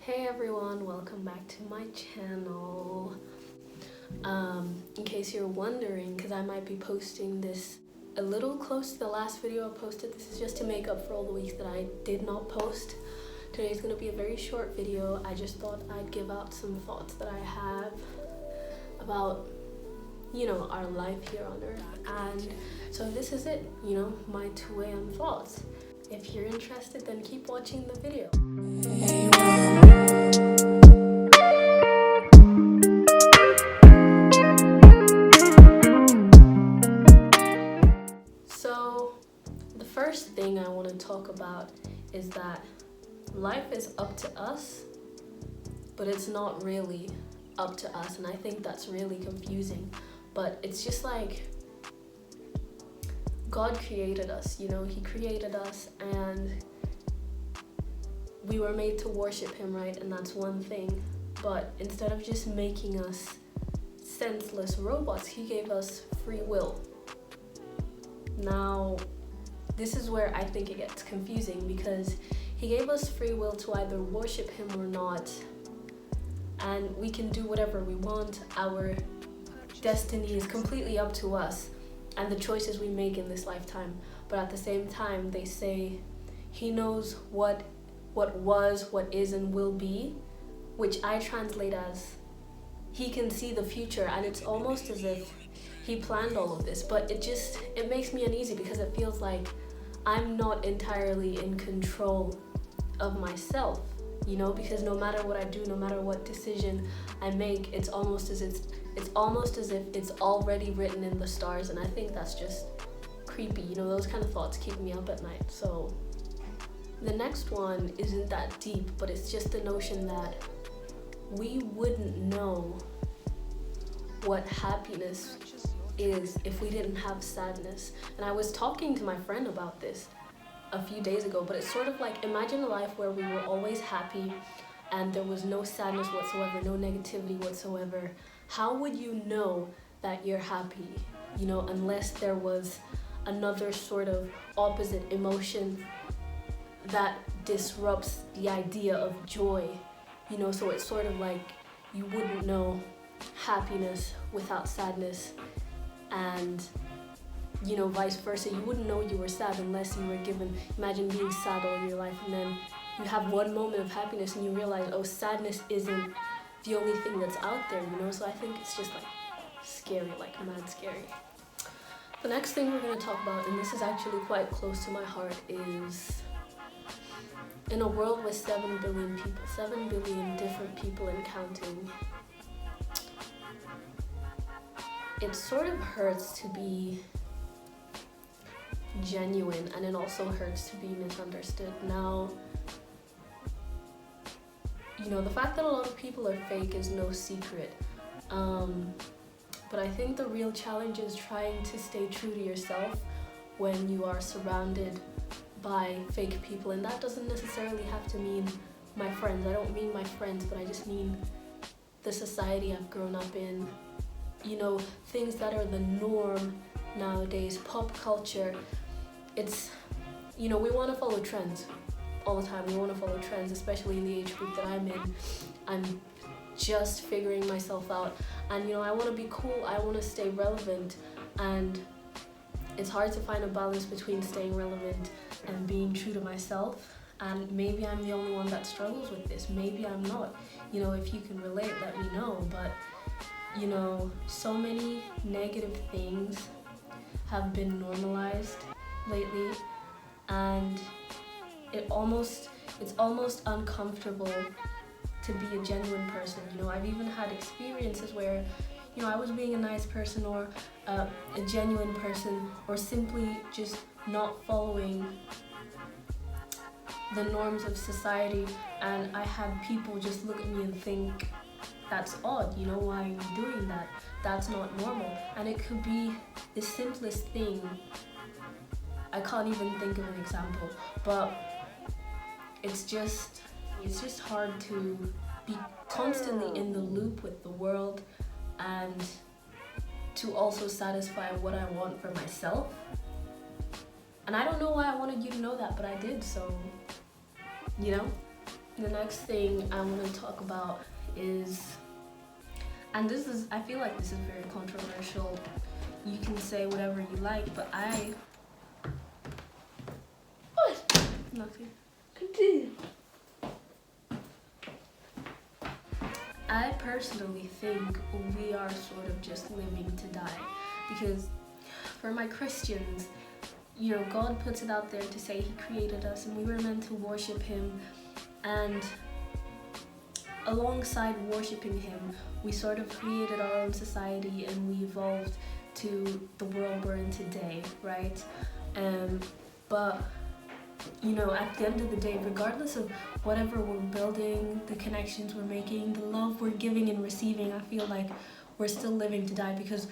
Hey everyone, welcome back to my channel. In case you're wondering, because I might be posting this a little close to the last video I posted, this is just to make up for all the weeks that I did not post. Today's going to be a very short video. I just thought I'd give out some thoughts that I have about, our life here on Earth. And so this is it, my 2 a.m. thoughts. If you're interested, then keep watching the video. So the first thing I want to talk about is that life is up to us, but it's not really up to us, and I think that's really confusing. But it's just like God created us, He created us and we were made to worship Him, right? And that's one thing. But instead of just making us senseless robots, He gave us free will. Now, this is where I think it gets confusing, because He gave us free will to either worship Him or not, and we can do whatever we want. Our destiny is completely up to us and the choices we make in this lifetime. But at the same time, they say He knows what was, what is, and will be, which I translate as He can see the future, and it's almost as if He planned all of this. But it makes me uneasy, because it feels like I'm not entirely in control of myself, because no matter what I do, no matter what decision I make, it's almost as if it's already written in the stars. And I think that's just creepy. Those kind of thoughts keep me up at night. So the next one isn't that deep, but it's just the notion that we wouldn't know what happiness is if we didn't have sadness. And I was talking to my friend about this a few days ago, but it's sort of like, imagine a life where we were always happy and there was no sadness whatsoever, no negativity whatsoever. How would you know that you're happy, unless there was another sort of opposite emotion that disrupts the idea of joy, so it's sort of like you wouldn't know happiness without sadness, and vice versa. You wouldn't know you were sad unless you were given, imagine being sad all your life, and then you have one moment of happiness and you realize, oh, sadness isn't the only thing that's out there, so I think it's just like scary, like mad scary. The next thing we're going to talk about, and this is actually quite close to my heart, is in a world with 7 billion people, 7 billion different people and counting, it sort of hurts to be genuine, and it also hurts to be misunderstood. Now, the fact that a lot of people are fake is no secret, but I think the real challenge is trying to stay true to yourself when you are surrounded by fake people. And that doesn't necessarily have to mean my friends. I don't mean my friends, but I just mean the society I've grown up in, things that are the norm nowadays, pop culture. It's, we want to follow trends all the time. We want to follow trends, especially in the age group that I'm in. I'm just figuring myself out, and I want to be cool, I want to stay relevant, and it's hard to find a balance between staying relevant and being true to myself. And maybe I'm the only one that struggles with this, maybe I'm not. If you can relate, let me know. But so many negative things have been normalized lately, and it's almost uncomfortable to be a genuine person. I've even had experiences where I was being a nice person, or a genuine person, or simply just not following the norms of society, and I had people just look at me and think, that's odd, why are you doing that? That's not normal. And it could be the simplest thing. I can't even think of an example, but it's just hard to be constantly in the loop with the world and to also satisfy what I want for myself. And I don't know why I wanted you to know that, but I did. So, The next thing I want to talk about is, and this is, I feel like this is very controversial. You can say whatever you like, but what? Nothing. Continue. I personally think we are sort of just living to die, because for my Christians, God puts it out there to say He created us and we were meant to worship Him, and alongside worshiping Him, we sort of created our own society and we evolved to the world we're in today, right? But at the end of the day, regardless of whatever we're building, the connections we're making, the love we're giving and receiving, I feel like we're still living to die, because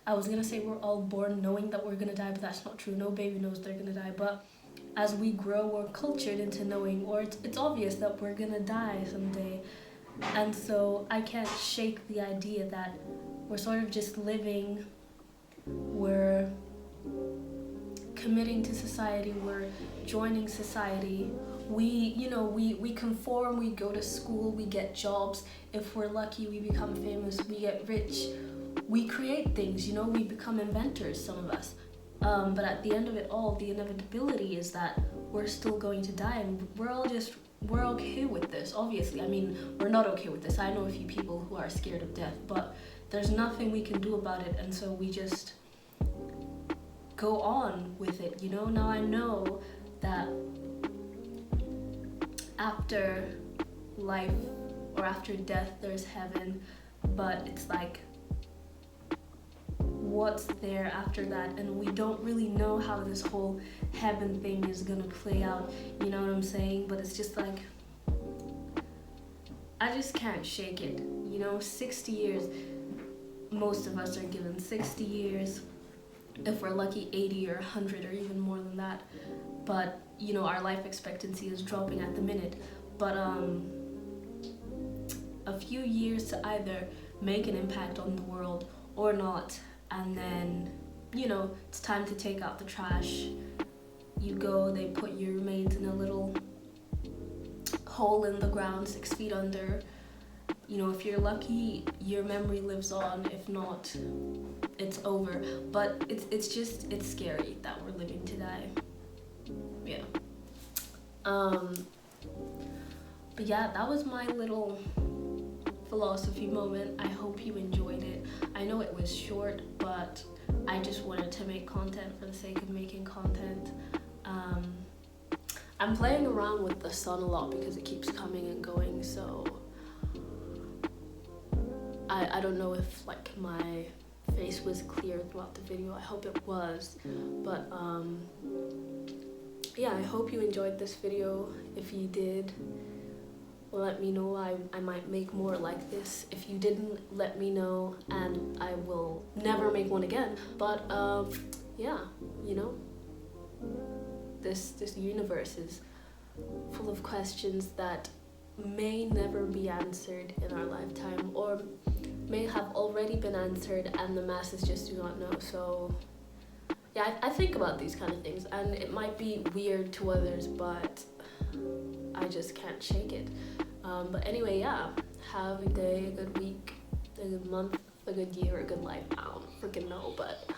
I was gonna say we're all born knowing that we're gonna die, but that's not true. No baby knows they're gonna die, but as we grow, we're cultured into knowing, or it's obvious that we're gonna die someday. And so I can't shake the idea that we're sort of just living, we're committing to society, we're joining society. We conform, we go to school, we get jobs. If we're lucky, we become famous, we get rich. We create things, we become inventors, some of us. But at the end of it all, the inevitability is that we're still going to die, and we're okay with this, obviously. I mean, we're not okay with this. I know a few people who are scared of death, but there's nothing we can do about it, and so we just go on with it, Now I know that after life or after death there's heaven, but it's like, what's there after that? And we don't really know how this whole heaven thing is gonna play out, you know what I'm saying? But it's just like, I just can't shake it, 60 years, most of us are given 60 years, if we're lucky 80 or 100 or even more than that. But our life expectancy is dropping at the minute, but a few years to either make an impact on the world or not. And then it's time to take out the trash. You go, they put your remains in a little hole in the ground 6 feet under. If you're lucky, your memory lives on. If not, it's over. But it's scary that we're living to die. Yeah. But yeah, that was my little philosophy moment. I hope you enjoyed it. I know it was short, but I just wanted to make content for the sake of making content. I'm playing around with the sun a lot because it keeps coming and going, so I don't know if my face was clear throughout the video. I hope it was, but yeah, I hope you enjoyed this video. If you did, let me know. I might make more like this. If you didn't, let me know, and I will never make one again. But yeah, this universe is full of questions that may never be answered in our lifetime, or may have already been answered and the masses just do not know. So yeah, I think about these kind of things, and it might be weird to others, but I just can't shake it. But anyway, yeah, have a day, a good week, a good month, a good year, a good life. I don't freaking know, but